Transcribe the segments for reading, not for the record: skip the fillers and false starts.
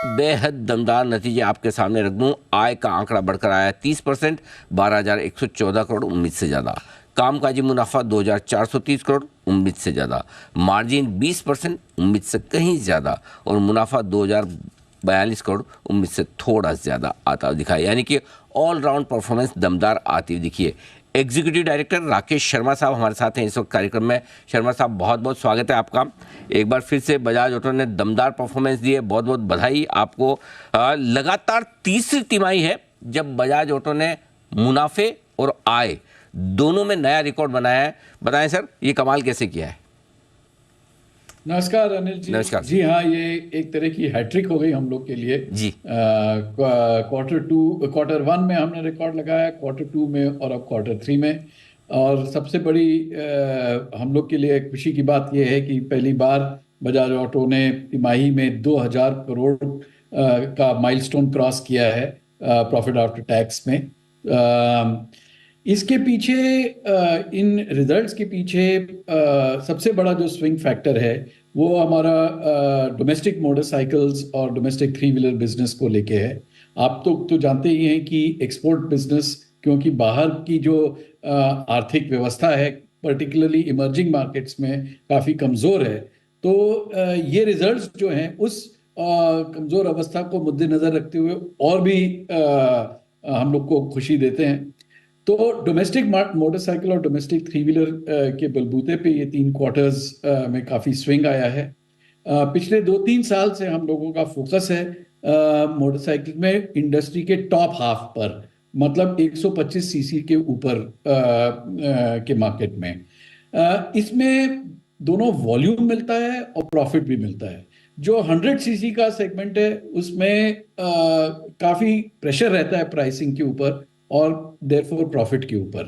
बेहद दमदार नतीजे आपके सामने रख दूं। आय का आंकड़ा बढ़कर आया 30%, 12,114 करोड़, उम्मीद से ज़्यादा। कामकाजी मुनाफा 2,430 करोड़, उम्मीद से ज़्यादा। मार्जिन 20%, उम्मीद से कहीं ज़्यादा। और मुनाफा 2,042 करोड़, उम्मीद से थोड़ा ज़्यादा आता हुआ दिखाई, यानी कि ऑलराउंड परफॉर्मेंस दमदार आती हुई दिखी है। एग्जीक्यूटिव डायरेक्टर राकेश शर्मा साहब हमारे साथ हैं इस वक्त कार्यक्रम में। शर्मा साहब, बहुत बहुत स्वागत है आपका। एक बार फिर से बजाज ऑटो ने दमदार परफॉर्मेंस दी है, बहुत बहुत बधाई आपको। लगातार तीसरी तिमाही है जब बजाज ऑटो ने मुनाफे और आय दोनों में नया रिकॉर्ड बनाया है। बताएं सर, ये कमाल कैसे किया है? नमस्कार अनिल जी। नमस्कार जी हाँ, ये एक तरह की हैट्रिक हो गई हम लोग के लिए। जी। क्वार्टर वन में हमने रिकॉर्ड लगाया, क्वार्टर टू में और अब क्वार्टर थ्री में। और सबसे बड़ी हम लोग के लिए खुशी की बात यह है कि पहली बार बजाज ऑटो ने तिमाही में 2000 करोड़ का माइलस्टोन क्रॉस किया है प्रॉफिट आफ्टर टैक्स में। इसके पीछे इन रिजल्ट्स के पीछे सबसे बड़ा जो स्विंग फैक्टर है वो हमारा डोमेस्टिक मोटरसाइकिल्स और डोमेस्टिक थ्री व्हीलर बिजनेस को लेके है। आप तो जानते ही हैं कि एक्सपोर्ट बिजनेस, क्योंकि बाहर की जो आर्थिक व्यवस्था है पर्टिकुलरली इमर्जिंग मार्केट्स में काफ़ी कमज़ोर है। तो ये रिजल्ट्स जो हैं उस कमज़ोर अवस्था को मद्देनज़र रखते हुए और भी हम लोग को खुशी देते हैं। तो डोमेस्टिक मोटरसाइकिल और डोमेस्टिक थ्री व्हीलर के बलबूते पे ये 3 क्वार्टर्स में काफ़ी स्विंग आया है। पिछले 2-3 साल से हम लोगों का फोकस है मोटरसाइकिल में इंडस्ट्री के टॉप हाफ पर, मतलब 125 सीसी के ऊपर के मार्केट में। इसमें दोनों वॉल्यूम मिलता है और प्रॉफिट भी मिलता है। जो 100 सीसी का सेगमेंट है उसमें काफ़ी प्रेशर रहता है प्राइसिंग के ऊपर और देयरफॉर प्रॉफिट के ऊपर।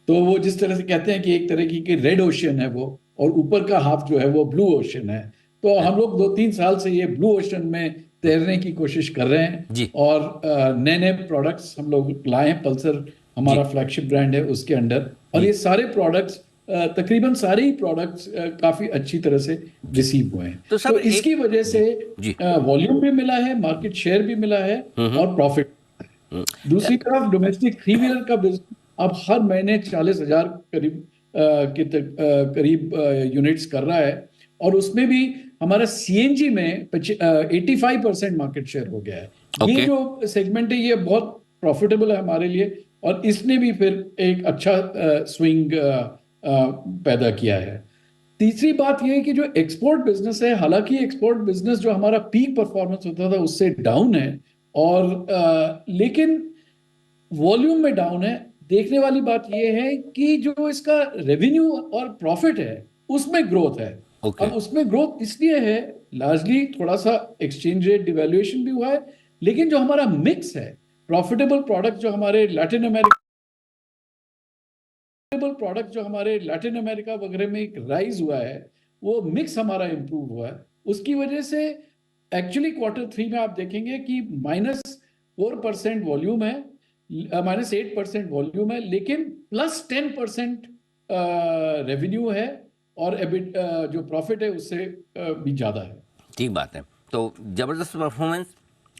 तो वो जिस तरह से कहते हैं कि एक तरह की रेड ओशन है वो, और ऊपर का हाफ जो है वो ब्लू ओशन है। तो हम लोग 2-3 साल से ये ब्लू ओशन में तैरने की कोशिश कर रहे हैं। जी और नए नए प्रोडक्ट्स हम लोग लाए हैं। पल्सर हमारा जी फ्लैगशिप ब्रांड है, उसके अंडर। और जी ये सारे प्रोडक्ट्स, तकरीबन सारे ही प्रोडक्ट्स काफ़ी अच्छी तरह से जी। रिसीव हुए हैं। तो तो सर एक इसकी वजह जी से जी वॉल्यूम भी मिला है, मार्केट शेयर भी मिला है हम्म और प्रॉफिट। हम्म दूसरी तरफ डोमेस्टिक थ्री व्हीलर का बिजनेस अब हर महीने 40,000 करीब करीब यूनिट्स कर रहा है। और उसमें भी हमारा सीएनजी में 85% मार्केट शेयर हो गया है। ये ओके। जो सेगमेंट है ये बहुत प्रॉफिटेबल है हमारे लिए, और इसने भी फिर एक अच्छा स्विंग पैदा किया है। तीसरी बात यह है कि जो एक्सपोर्ट बिजनेस है, हालांकि एक्सपोर्ट बिजनेस जो हमारा पीक परफॉर्मेंस होता था उससे डाउन है, और लेकिन वॉल्यूम में डाउन है। देखने वाली बात यह है कि जो इसका रेवेन्यू और प्रॉफिट है उसमें ग्रोथ है। ओके। अब उसमें ग्रोथ इसलिए है, लार्जली थोड़ा सा एक्सचेंज रेट डिवैल्यूएशन भी हुआ है, लेकिन जो हमारा मिक्स है, प्रॉफिटेबल प्रोडक्ट जो हमारे लैटिन अमेरिका वगैरह में एक राइज हुआ है, वो मिक्स हमारा इंप्रूव हुआ है। उसकी वजह से एक्चुअली क्वार्टर थ्री में आप देखेंगे कि -4% वॉल्यूम है, -8% वॉल्यूम है, लेकिन +10% रेवेन्यू है। और एबिट जो प्रॉफिट है उससे भी ज़्यादा है। ठीक बात है। तो ज़बरदस्त परफॉर्मेंस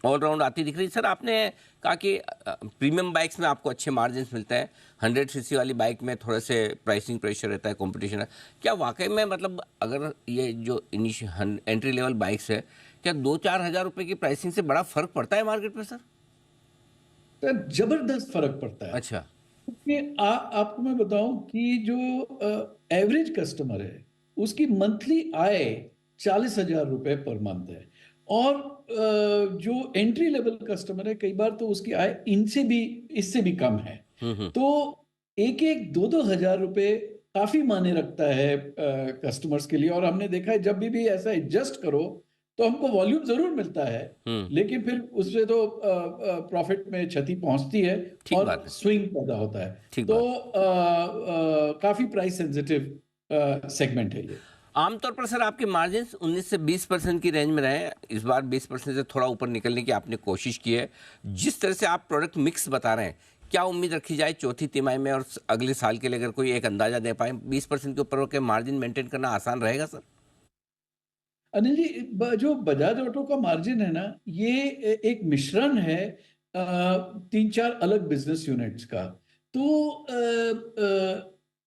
ऑलराउंड आती दिख रही है। सर, आपने कहा कि प्रीमियम बाइक्स में आपको अच्छे मार्जिन मिलते हैं, 100 सीसी वाली बाइक में थोड़े से प्राइसिंग प्रेशर रहता है, कंपटीशन है। क्या वाकई में, मतलब अगर ये जो एंट्री लेवल बाइक्स है, क्या 2-4 हज़ार रुपये की प्राइसिंग से बड़ा फर्क पड़ता है मार्केट में सर? तो जबरदस्त फर्क पड़ता है। अच्छा। क्योंकि आपको मैं बताऊं कि जो एवरेज कस्टमर है उसकी मंथली आय 40,000 रुपए पर मंथ है। और जो एंट्री लेवल कस्टमर है कई बार तो उसकी आय इससे भी कम है। हम्म। तो एक एक दो दो हजार रुपए काफी मायने रखता है कस्टमर्स के लिए। और हमने देखा है जब भी ऐसा एडजस्ट करो तो हमको वॉल्यूम जरूर मिलता है, हम्म। लेकिन फिर उससे तो प्रॉफिट में क्षति पहुंचती है ठीक और बात है। स्विंग पैदा होता है। ठीक तो बात। काफी प्राइस सेंसिटिव सेगमेंट है ये। आमतौर पर सर आपके मार्जिन 19 से 20% की रेंज में रहे हैं। इस बार 20% से थोड़ा ऊपर निकलने की आपने कोशिश की है। जिस तरह से आप प्रोडक्ट मिक्स बता रहे हैं, क्या उम्मीद रखी जाए चौथी तिमाही में और अगले साल के लिए? अगर कोई एक अंदाजा दे पाए, 20% के ऊपर के मार्जिन मेंटेन करना आसान रहेगा सर? अनिल जी, जो बजाज ऑटो का मार्जिन है ना, ये एक मिश्रण है तीन चार अलग बिजनेस यूनिट्स का। तो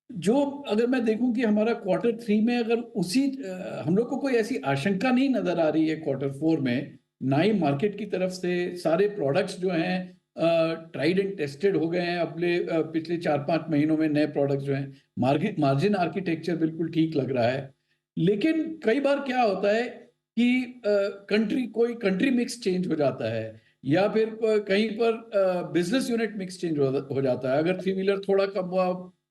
जो अगर मैं देखूं कि हमारा क्वार्टर थ्री में अगर हम लोग को कोई ऐसी आशंका नहीं नजर आ रही है क्वार्टर फोर में, ना ही मार्केट की तरफ से। सारे प्रोडक्ट्स जो हैं ट्राइड एंड टेस्टेड हो गए हैं अपने पिछले 4-5 महीनों में। नए प्रोडक्ट्स जो हैं, मार्जिन आर्किटेक्चर बिल्कुल ठीक लग रहा है। लेकिन कई बार क्या होता है कि कोई कंट्री मिक्स चेंज हो जाता है, या फिर कहीं पर बिजनेस यूनिट मिक्स चेंज हो जाता है। अगर थ्री व्हीलर थोड़ा कम हुआ,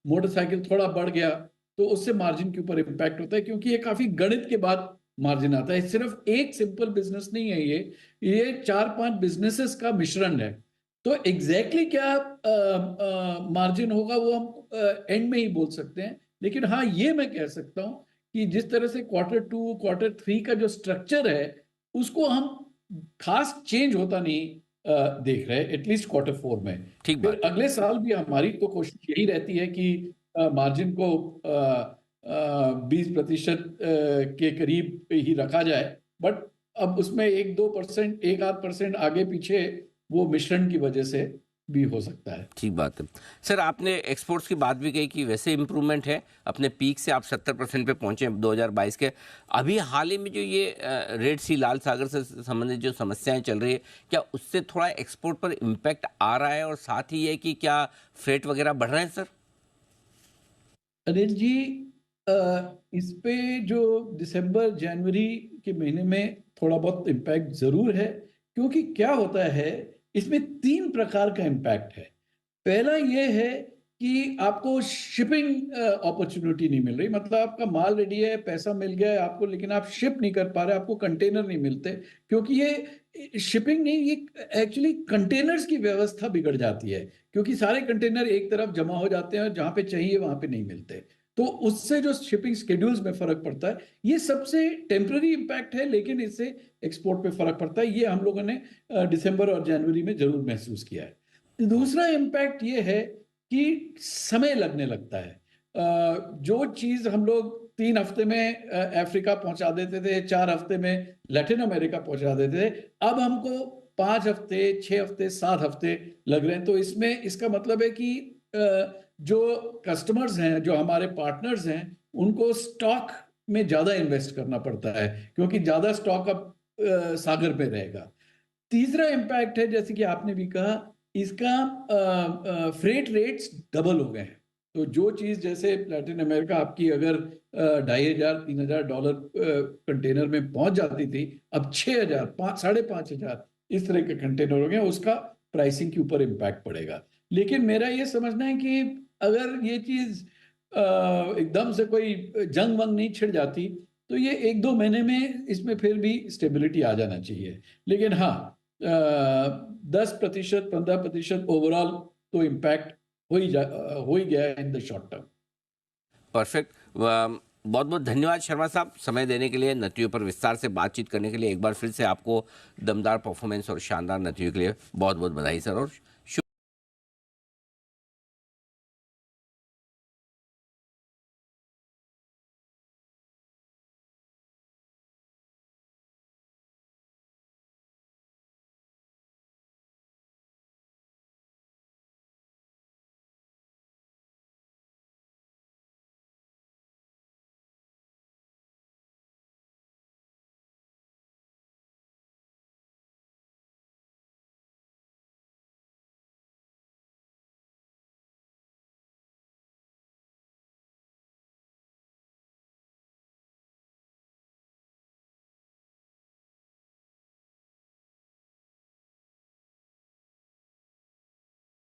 मोटरसाइकिल थोड़ा बढ़ गया, तो उससे मार्जिन के ऊपर इम्पैक्ट होता है, क्योंकि ये काफी गणित के बाद मार्जिन आता है। सिर्फ एक सिंपल बिजनेस नहीं है ये 4-5 बिजनेसेस का मिश्रण है। तो एग्जैक्टली क्या मार्जिन होगा वो हम एंड में ही बोल सकते हैं। लेकिन हाँ, ये मैं कह सकता हूं कि जिस तरह से क्वार्टर टू क्वार्टर थ्री का जो स्ट्रक्चर है, उसको हम खास चेंज होता नहीं देख रहे, एटलीस्ट क्वार्टर फोर में। ठीक फिर बात है। अगले साल भी हमारी तो कोशिश यही रहती है कि मार्जिन को 20% के करीब ही रखा जाए। बट अब उसमें 1-2%, 1-8% आगे पीछे वो मिश्रण की वजह से भी हो सकता है। ठीक बात है। सर, आपने एक्सपोर्ट्स की बात भी कही कि वैसे इम्प्रूवमेंट है, अपने पीक से आप 70% पे पहुंचे हैं 2022 के। अभी हाल ही में जो ये रेड सी, लाल सागर से संबंधित जो समस्याएं चल रही है, क्या उससे थोड़ा एक्सपोर्ट पर इम्पैक्ट आ रहा है? और साथ ही ये कि क्या फ्रेट वगैरह बढ़ रहे हैं सर? अनिल जी, इस पे जो दिसंबर जनवरी के महीने में थोड़ा बहुत इम्पैक्ट जरूर है। क्योंकि क्या होता है, इसमें 3 प्रकार का इम्पैक्ट है। पहला ये है कि आपको शिपिंग अपॉर्चुनिटी नहीं मिल रही। मतलब आपका माल रेडी है, पैसा मिल गया है आपको, लेकिन आप शिप नहीं कर पा रहे, आपको कंटेनर नहीं मिलते। क्योंकि ये शिपिंग नहीं, ये एक्चुअली कंटेनर्स की व्यवस्था बिगड़ जाती है। क्योंकि सारे कंटेनर एक तरफ जमा हो जाते हैं और जहां पे चाहिए वहां पे नहीं मिलते। तो उससे जो शिपिंग शेड्यूल्स में फर्क पड़ता है, ये सबसे टेम्पररी इम्पैक्ट है, लेकिन इससे एक्सपोर्ट पे फर्क पड़ता है। ये हम लोगों ने दिसंबर और जनवरी में जरूर महसूस किया है। दूसरा इम्पैक्ट ये है कि समय लगने लगता है। जो चीज हम लोग 3 हफ्ते में अफ्रीका पहुंचा देते थे, 4 हफ्ते में लैटिन अमेरिका पहुंचा देते थे, अब हमको 5 हफ्ते, 6 हफ्ते, 7 हफ्ते लग रहे हैं। तो इसमें इसका मतलब है कि जो कस्टमर्स हैं, जो हमारे पार्टनर्स हैं, उनको स्टॉक में ज्यादा इन्वेस्ट करना पड़ता है, क्योंकि ज्यादा स्टॉक अब सागर पे रहेगा। तीसरा इम्पैक्ट है, जैसे कि आपने भी कहा, इसका फ्रेट रेट्स डबल हो गए हैं। तो जो चीज जैसे लैटिन अमेरिका आपकी अगर $2,500-3,000 कंटेनर में पहुंच जाती थी, अब 6,000, 5,500 इस तरह के कंटेनर हो गए। उसका प्राइसिंग के ऊपर इम्पैक्ट पड़ेगा। लेकिन मेरा ये समझना है कि अगर ये चीज एकदम से कोई जंग वंग नहीं छिड़ जाती, तो ये 1-2 महीने में इसमें फिर भी स्टेबिलिटी आ जाना चाहिए। लेकिन हाँ, 10%, 15% ओवरऑल तो इम्पैक्ट हो ही गया है in the short term. Perfect. बहुत बहुत धन्यवाद शर्मा साहब, समय देने के लिए, नतियों पर विस्तार से बातचीत करने के लिए। एक बार फिर से आपको दमदार परफॉर्मेंस और शानदार नतियों के लिए बहुत बहुत बधाई सर, और